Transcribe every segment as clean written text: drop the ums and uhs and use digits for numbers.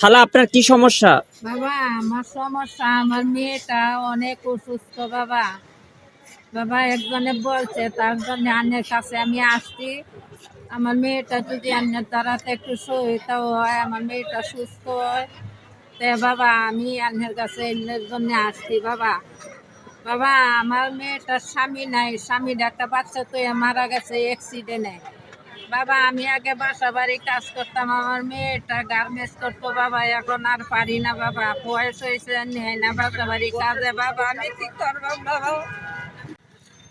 খালা আপনার কি সমস্যা? বাবা আমার সমস্যা, আমার মেয়েটা অনেক অসুস্থ বাবা। বাবা একজনে বলছে, তার জন্য আন্নের কাছে আমি আসছি। আমার মেয়েটা যদি আন্নের দ্বারাতে একটু সহায়তা হয়, আমার মেয়েটা সুস্থ হয়, তে বাবা আমি আন্নের কাছে এর জন্য আসছি বাবা। বাবা আমার মেয়েটার স্বামী নাই, স্বামীর একটা বাচ্চা তো মারা গেছে অ্যাক্সিডেন্টে। বাবা আমি আগে বাসা বাড়ি কাজ করতাম, আমার মেয়েটা গার্মেন্টস করতো বাবা, এখন আর পারি না বাবা, বয়স হয়েছে, নেয় না বাসা বাড়ি কাজে বাবা, আমি কি করবো বাবা?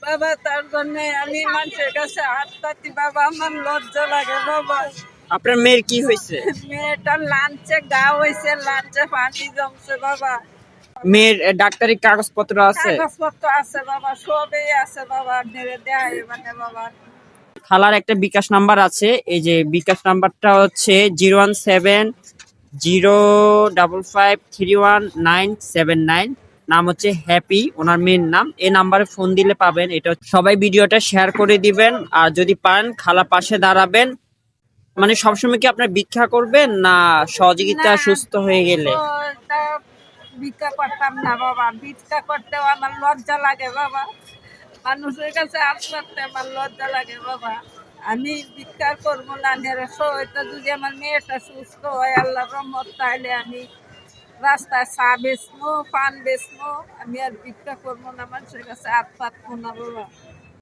বাবা তার জন্য আমি মানুষের কাছে হাত পাতি বাবা, আমার লজ্জা লাগে বাবা। আপনার মেয়ের কি হয়েছে? মেয়েটার লাঞ্চে গা হয়েছে, লাঞ্চে পানি জমছে বাবা। মেয়ের ডাক্তারি কাগজপত্র আছে? কাগজপত্র আছে বাবা, সবই আছে বাবা, আপনারা দেয় মানে বাবা। খালার একটা বিকাশ নাম্বার আছে, এই যে বিকাশ নাম্বারটা হচ্ছে 01705531979। নাম হচ্ছে হ্যাপি, ওনার মেয়ের নাম। এই নাম্বারে ফোন দিলে পাবেন। এটা সবাই ভিডিওটা শেয়ার করে দিবেন, আর যদি পারেন খালা পাশে দাঁড়াবেন। মানে সবসময় কি আপনার ভিক্ষা করবেন না সহযোগিতা না সুস্থ হয়ে গেলে? এটা ভিক্ষা করতাম না বাবা, ভিক্ষা করতেও আমার লজ্জা লাগে বাবা, মানুষের কাছে হাত পাততে আমার লজ্জা লাগে বাবা। আমি ভিক্ষা করবো না, এটা যদি আমার মেয়েটা সুস্থ হয় আল্লাহ রহমত, তাহলে আমি রাস্তায় চা বেচবো, পান বেচবো, আমি আর ভিক্ষা করবো না, মানুষের কাছে হাত পাতবো না বাবা।